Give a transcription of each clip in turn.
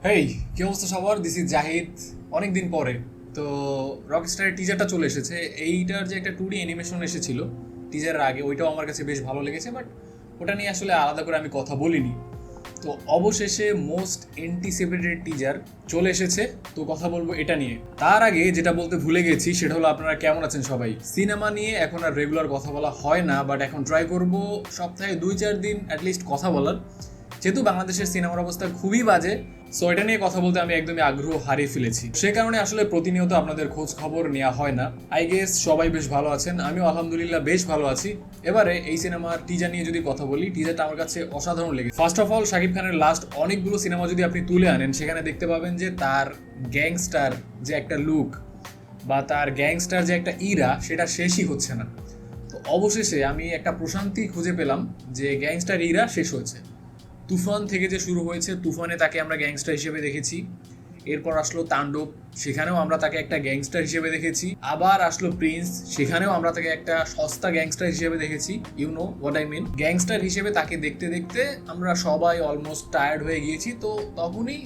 হেই, কি অবস্থা সবার? This is Zahid. অনেকদিন পরে তো রকস্টারের টিজারটা চলে এসেছে। এইটার যে একটা 2D অ্যানিমেশন এসেছিল টিজারের আগে, ওইটাও আমার কাছে বেশ ভালো লেগেছে, বাট ওটা নিয়ে আসলে আলাদা করে আমি কথা বলিনি। তো অবশেষে মোস্ট এন্টিসিপেটেড টিজার চলে এসেছে, তো কথা বলবো এটা নিয়ে। তার আগে যেটা বলতে ভুলে গেছি সেটা হলো, আপনারা কেমন আছেন সবাই? সিনেমা নিয়ে এখন আর রেগুলার কথা বলা হয় না, বাট এখন ট্রাই করব সপ্তাহে 2-4 দিন অ্যাটলিস্ট কথা বলার, যেহেতু বাংলাদেশের সিনেমার অবস্থা খুবই বাজে। সো এটা নিয়ে কথা বলতে আমি একদমই আগ্রহ হারিয়ে ফেলেছি, সে কারণে আসলে প্রতিনিয়ত আপনাদের খোঁজ খবর নেওয়া হয় না। আই গেস সবাই বেশ ভালো আছেন, আমিও আলহামদুলিল্লাহ বেশ ভালো আছি। এবারে এই সিনেমার টিজার নিয়ে যদি কথা বলি, টিজারটা আমার কাছে অসাধারণ লেগেছে। ফার্স্ট অফ অল, শাকিব খানের লাস্ট অনেকগুলো সিনেমা যদি আপনি তুলে আনেন, সেখানে দেখতে পাবেন যে তার গ্যাংস্টার যে একটা লুক বা তার গ্যাংস্টার যে একটা ইরা, সেটা শেষই হচ্ছে না। তো অবশেষে আমি একটা প্রশান্তি খুঁজে পেলাম যে গ্যাংস্টার ইরা শেষ হয়েছে। তুফান থেকে যে শুরু হয়েছে, তুফানে তাকে আমরা গ্যাংস্টার হিসেবে দেখেছি। এরপর আসলো তাণ্ডব, সেখানেও আমরা তাকে একটা গ্যাংস্টার হিসেবে দেখেছি। আবার আসলো প্রিন্স, সেখানেও আমরা তাকে একটা সস্তা গ্যাংস্টার হিসেবে দেখেছি। You know what I mean. Gangster হিসেবে তাকে দেখতে দেখতে আমরা সবাই অলমোস্ট টায়ার্ড হয়ে গিয়েছি। তো তখনই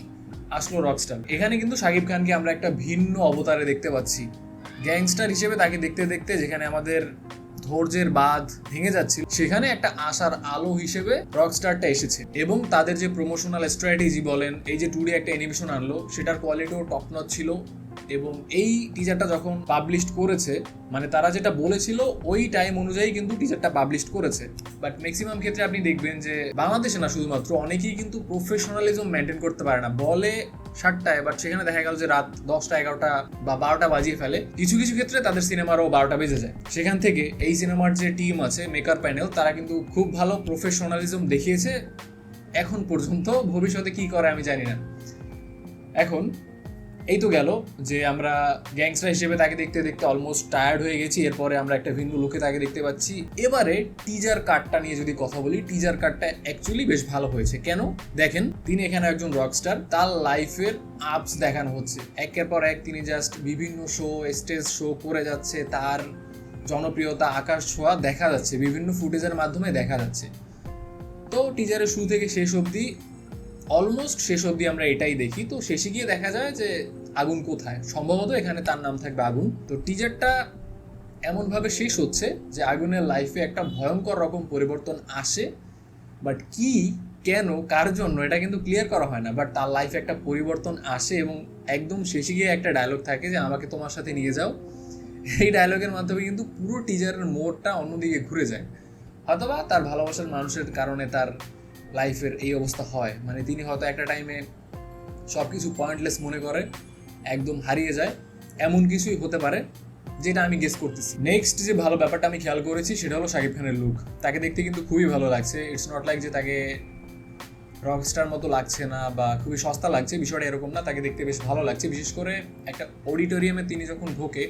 আসলো রকস্টার। এখানে কিন্তু শাকিব খানকে আমরা একটা ভিন্ন অবতারে দেখতে পাচ্ছি। গ্যাংস্টার হিসেবে তাকে দেখতে দেখতে যেখানে আমাদের ধৈর্যের বাঁধ ভেঙে যাচ্ছিল, সেখানে একটা আশার আলো হিসেবে রকস্টারটা এসেছে। এবং তাদের যে প্রমোশনাল স্ট্র্যাটেজি বলেন, এই যে 2D একটা অ্যানিমেশন আনলো, সেটার কোয়ালিটিও টপ নচ ছিল। এবং এই টিজারটা যখন পাবলিশ করেছে, মানে তারা যেটা বলেছিল ওই টাইম অনুযায়ী কিন্তু টিজারটা পাবলিশ করেছে। বাট ম্যাক্সিমাম ক্ষেত্রে আপনি দেখবেন যে বাংলাদেশে না, শুধুমাত্র অনেকেই কিন্তু প্রফেশনালিজম মেনটেন করতে পারে না। বলে 7টায়, বাট সেখানে দেখা গেল যে রাত 10টা 11টা বা 12টা বাজিয়ে ফেলে। কিছু কিছু ক্ষেত্রে তাদের সিনেমারও 12টা বেজে যায়। সেখান থেকে এই সিনেমার যে টিম আছে, মেকার প্যানেল, তারা কিন্তু খুব ভালো প্রফেশনালিজম দেখিয়েছে এখন পর্যন্ত। ভবিষ্যতে কি করে আমি জানি না। এখন এই তো গেল যে আমরা গ্যাংস্টার হিসেবে তাকে দেখতে দেখতে অলমোস্ট টায়ার্ড হয়ে গেছি, এরপরে আমরা একটা ভিন্ন লুকে তাকে দেখতে পাচ্ছি। এবারে টিজার কাটটা নিয়ে যদি কথা বলি, টিজার কাটটা অ্যাকচুয়ালি বেশ ভালো হয়েছে। কেন? দেখেন, তিনি এখানে একজন রকস্টার, তার লাইফের আপস দেখানো হচ্ছে একের পর এক। তিনি জাস্ট বিভিন্ন শো, স্টেজ শো করে যাচ্ছে, তার জনপ্রিয়তা আকাশ ছোঁয়া দেখা যাচ্ছে, বিভিন্ন ফুটেজের মাধ্যমে দেখা যাচ্ছে। তো টিজারের শুরু থেকে শেষ অবধি, অলমোস্ট শেষ অবধি আমরা এটাই দেখি। তো শেষে গিয়ে দেখা যায় যে আগুন কোথায়, সম্ভবত এখানে তার নাম থাকবে আগুন। তো টিজারটা এমনভাবে শেষ হচ্ছে যে আগুনের লাইফে একটা ভয়ঙ্কর রকম পরিবর্তন আসে, বাট কি, কেন, কার জন্য, এটা কিন্তু ক্লিয়ার করা হয় না। বাট তার লাইফে একটা পরিবর্তন আসে এবং একদম শেষে গিয়ে একটা ডায়লগ থাকে যে আমাকে তোমার সাথে নিয়ে যাও। এই ডায়লগের মাধ্যমে কিন্তু পুরো টিজারের মোড়টা অন্যদিকে ঘুরে যায়। হয়তোবা তার ভালোবাসার মানুষের কারণে তার লাইফের এই অবস্থা হয়, মানে তিনি হয়তো একটা টাইমে সব কিছু পয়েন্টলেস মনে করে, একদম হারিয়ে যায়, এমন কিছুই হতে পারে, যেটা আমি গেস করতেছি। নেক্সট যে ভালো ব্যাপারটা আমি খেয়াল করেছি সেটা হলো শাকিব খানের লুক। তাকে দেখতে কিন্তু খুবই ভালো লাগছে। ইটস নট লাইক যে তাকে রকস্টার মতো লাগছে না বা খুবই সস্তা লাগছে, বিষয়টা এরকম না। তাকে দেখতে বেশ ভালো লাগছে, বিশেষ করে একটা অডিটোরিয়ামে তিনি যখন ঢোকে,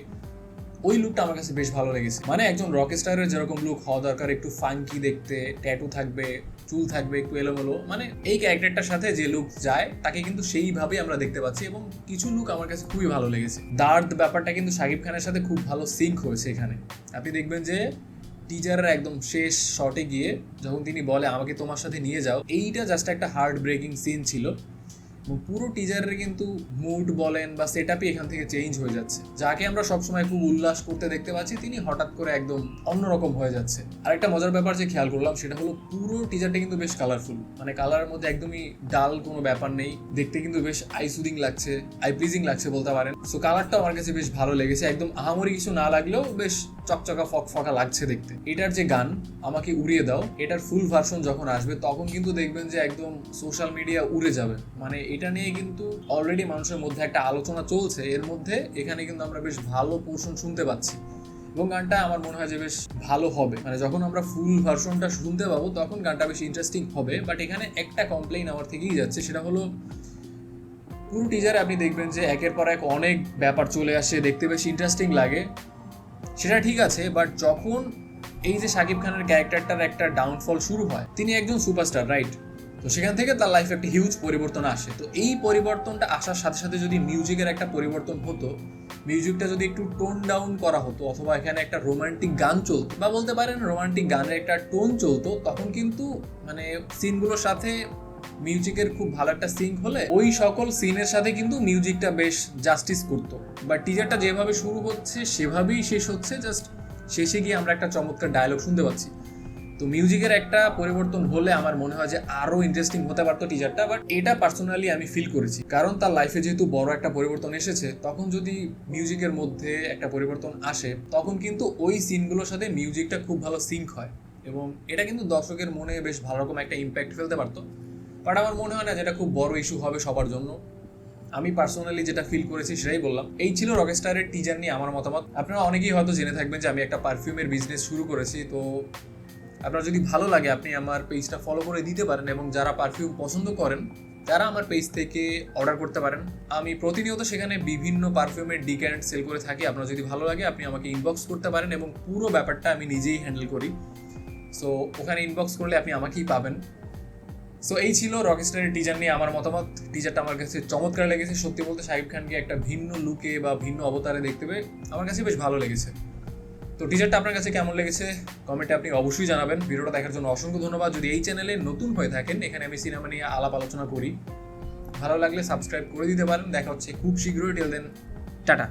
ওই লুকটা আমার কাছে বেশ ভালো লেগেছে। মানে একজন রকস্টারের যেরকম লুক হওয়া দরকার, একটু ফাঙ্কি দেখতে, ট্যাটু থাকবে, চুল থাকবে একটু এলোমেলো, মানে এই ক্যারেক্টারটার সাথে যে লুক যায় তাকে কিন্তু সেইভাবেই আমরা দেখতে পাচ্ছি। এবং কিছু লুক আমার কাছে খুবই ভালো লেগেছে। দার্দ ব্যাপারটা কিন্তু শাকিব খানের সাথে খুব ভালো সিঙ্ক হয়েছে এখানে। আপনি দেখবেন যে টিজারের একদম শেষ শটে গিয়ে যখন তিনি বলে আমাকে তোমার সাথে নিয়ে যাও, এইটা জাস্ট একটা হার্ট ব্রেকিং সিন ছিল। পুরো টিজারের কিন্তু মুড বলেন বা সেট আপই এখান থেকে চেঞ্জ হয়ে যাচ্ছে। যাকে আমরা সবসময় খুব উল্লাস করতে দেখতে পাচ্ছি, তিনি হঠাৎ করে একদম অন্যরকম হয়ে যাচ্ছে। আর একটা মজার ব্যাপার যে খেয়াল করলাম সেটা হলো, পুরো টিজারটা কিন্তু বেশ কালারফুল, মানে কালারের মধ্যে একদমই ডাল কোনো ব্যাপার নেই। দেখতে কিন্তু বেশ আই সুদিং লাগছে, আই প্লিজিং লাগছে বলতে পারেন। সো কালারটা আমার কাছে বেশ ভালো লেগেছে, একদম আহামরি কিছু না লাগলেও বেশ চকচকা ফকফকা লাগছে দেখতে। এটার যে গান আমাকে উড়িয়ে দাও, এটার ফুল ভার্সন যখন আসবে তখন কিন্তু দেখবেন যে একদম সোশ্যাল মিডিয়া উড়ে যাবে। মানে এটা নিয়ে কিন্তু অলরেডি মানুষের মধ্যে একটা আলোচনা চলছে, এর মধ্যে এখানে কিন্তু আমরা বেশ ভালো পোর্শন শুনতে পাচ্ছি। এবং গানটা আমার মনে হয় যে বেশ ভালো হবে, মানে যখন আমরা ফুল ভার্সনটা শুনতে পাবো তখন গানটা বেশ ইন্টারেস্টিং হবে। বাট এখানে একটা কমপ্লেইন আমার থেকেই যাচ্ছে, সেটা হলো পুরো টিজারে আপনি দেখবেন যে একের পর এক অনেক ব্যাপার চলে আসে, দেখতে বেশ ইন্টারেস্টিং লাগে, সেটা ঠিক আছে। বাট যখন এই যে শাকিব খানের ক্যারেক্টারটার একটা ডাউনফল শুরু হয়, তিনি একজন সুপারস্টার, রাইট? তো সেখান থেকে তার লাইফে একটা হিউজ পরিবর্তন আসে। তো এই পরিবর্তনটা আসার সাথে সাথে যদি মিউজিকের একটা পরিবর্তন হতো, মিউজিকটা যদি একটু টোন ডাউন করা হতো, অথবা এখানে একটা রোমান্টিক গান চলতো, বা বলতে পারেন রোমান্টিক গানের একটা টোন চলতো, তখন কিন্তু মানে সিনগুলোর সাথে মিউজিকের খুব ভালো একটা সিঙ্ক হলে ওই সকল সিনের সাথে কিন্তু মিউজিকটা বেশ জাস্টিস করতো। বাট টিজারটা যেভাবে শুরু হচ্ছে সেভাবেই শেষ হচ্ছে, জাস্ট শেষে গিয়ে আমরা একটা চমৎকার ডায়লগ শুনতে পাচ্ছি। তো মিউজিকের একটা পরিবর্তন হলে আমার মনে হয় যে আরো ইন্টারেস্টিং হতে পারতো টিজারটা, বাট এটা পার্সোনালি আমি ফিল করেছি, কারণ তার লাইফে যেহেতু বড় একটা পরিবর্তন এসেছে, তখন যদি মিউজিকের মধ্যে একটা পরিবর্তন আসে তখন কিন্তু ওই সিনগুলোর সাথে মিউজিকটা খুব ভালো সিঙ্ক হয় এবং এটা কিন্তু দর্শকের মনে বেশ ভালো রকম একটা ইম্প্যাক্ট ফেলতে পারতো। বাট আমার মনে হয় না যেটা খুব বড় ইস্যু হবে সবার জন্য। আমি পার্সোনালি যেটা ফিল করেছি সেটাই বললাম। এই ছিল রকস্টারের টিজার নিয়ে আমার মতামত। আপনারা অনেকেই হয়তো জেনে থাকবেন যে আমি একটা পারফিউমের বিজনেস শুরু করেছি, তো আপনার যদি ভালো লাগে আপনি আমার পেজটা ফলো করে দিতে পারেন এবং যারা পারফিউম পছন্দ করেন তারা আমার পেজ থেকে অর্ডার করতে পারেন। আমি প্রতিনিয়ত সেখানে বিভিন্ন পারফিউমের ডিক্যান্ট সেল করে থাকি। আপনার যদি ভালো লাগে আপনি আমাকে ইনবক্স করতে পারেন এবং পুরো ব্যাপারটা আমি নিজেই হ্যান্ডেল করি। সো ওখানে ইনবক্স করলে আপনি আমাকেই পাবেন। সো এই ছিল রকস্টারের টিজার নিয়ে আমার মতামত। টিজারটা আমার কাছে চমৎকার লেগেছে। সত্যি বলতে শাকিব খানকে একটা ভিন্ন লুকে বা ভিন্ন অবতারে দেখতে পেয়ে আমার কাছে বেশ ভালো লেগেছে। তো টিজারটা আপনার কাছে কেমন লেগেছে কমেন্টে আপনি অবশ্যই জানাবেন। ভিডিওটা দেখার জন্য অসংখ্য ধন্যবাদ। যদি এই চ্যানেলে নতুন হয়ে থাকেন, এখানে আমি সিনেমা নিয়ে আলাপ আলোচনা করি, ভালো লাগলে সাবস্ক্রাইব করে দিতে পারেন। দেখা হচ্ছে খুব শীঘ্রই। Till then, tata.